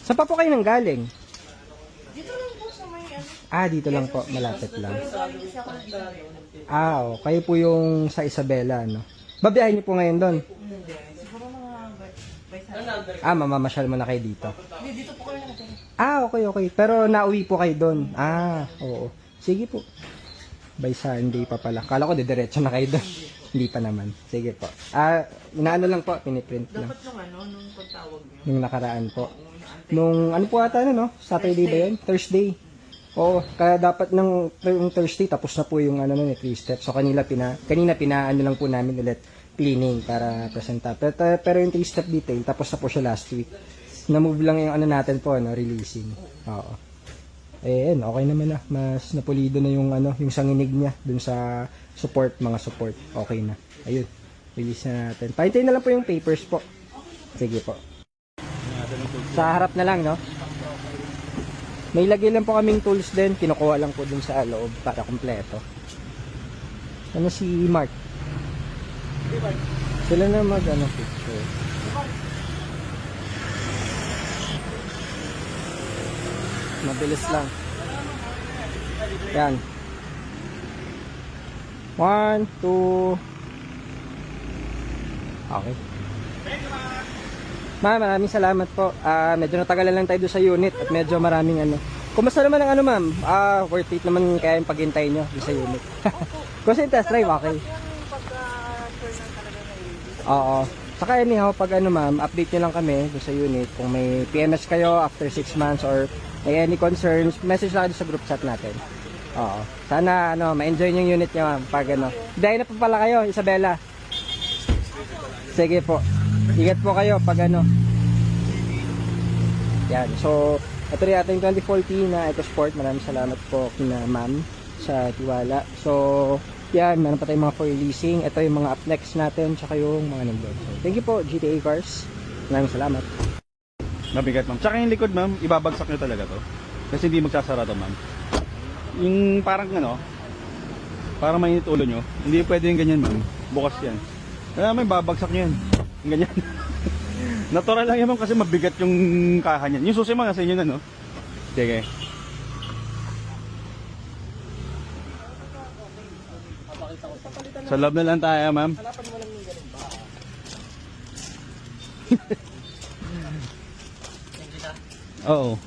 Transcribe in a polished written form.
Saan pa po kayo nang galing? Dito lang po sa may ano. Ah, dito lang po. Malapit lang. Pero galing kasi ako dito. Kayo po yung sa Isabela, no? Babiyahin niyo po ngayon doon? Hindi. Siguro mga by Sunday. Mamamasyal mo na kayo dito. Hindi, dito po kayo nakatira. Okay. Pero nauwi po kayo doon. Oo. Sige po. By Sunday pa pala. Kala ko diretso na kayo doon. Hindi pa naman. Sige po. Inaano lang po, piniprint lang. Dapat nung ano, nung pagtawag niyo. Nung nakaraan po. Nung ano po ata no? Saturday ba yun? Thursday. Oo, kaya dapat ng Thursday tapos na po yung ano nun, 3 steps. So kanina pinaano lang po namin ulit cleaning para presenta. Pero yung 3 step detail tapos na po siya last week. Na-move lang yung ano natin po, no, releasing. Oo. Okay naman na. Mas napulido na yung ano, yung sanginig niya dun sa mga support. Okay na. Ayun. Release na natin. Pahintayin na lang po yung papers po. Sige po. Sa harap na lang, no? May lagay lang po kaming tools din. Kinukuha lang po dun sa loob para kompleto. Ano si Mark? Sila na picture. Mabilis lang. Yan. 1, 2. Okay. Ma'am, maraming salamat po. Medyo natagalan lang tayo doon sa unit at medyo maraming ano. Kumusta naman ang ano, ma'am? Worth it naman kaya yung paghintay nyo doon sa unit. Kasi yung test drive, okay. Pagka-sure na talaga na i-release. Oo. Saka anyhow, pag ano ma'am, update nyo lang kami doon sa unit. Kung may PMS kayo after 6 months or may any concerns, message lang kayo sa group chat natin. Oo. Sana ano, ma-enjoy yung unit nyo ma'am. Pag ano. Dahil na pa pala kayo, Isabela. Sige po. Ingat po kayo pag ano. Yan. So, ito rin ating 2014 na EcoSport. Maraming salamat po kina ma'am sa tiwala. So, yan. Meron pa tayong mga for releasing. Ito yung mga up next natin. Tsaka yung mga nandun. So, thank you po, GTA Cars. Maraming salamat. Mabigat, ma'am. Tsaka yung likod, ma'am, ibabagsak nyo talaga to. Kasi hindi magsasara to, ma'am. Yung parang ano, parang mainit ulo nyo. Hindi pwede yung ganyan, ma'am. Bukas yan. Kaya may babagsak nyo yan. Yung ganyan. Natural lang yan, ma'am, kasi mabigat yung kaha niyan. Yung susi, ma'am, kasi yun, ano. Sige. Sa loob na lang tayo, ma'am. Oo.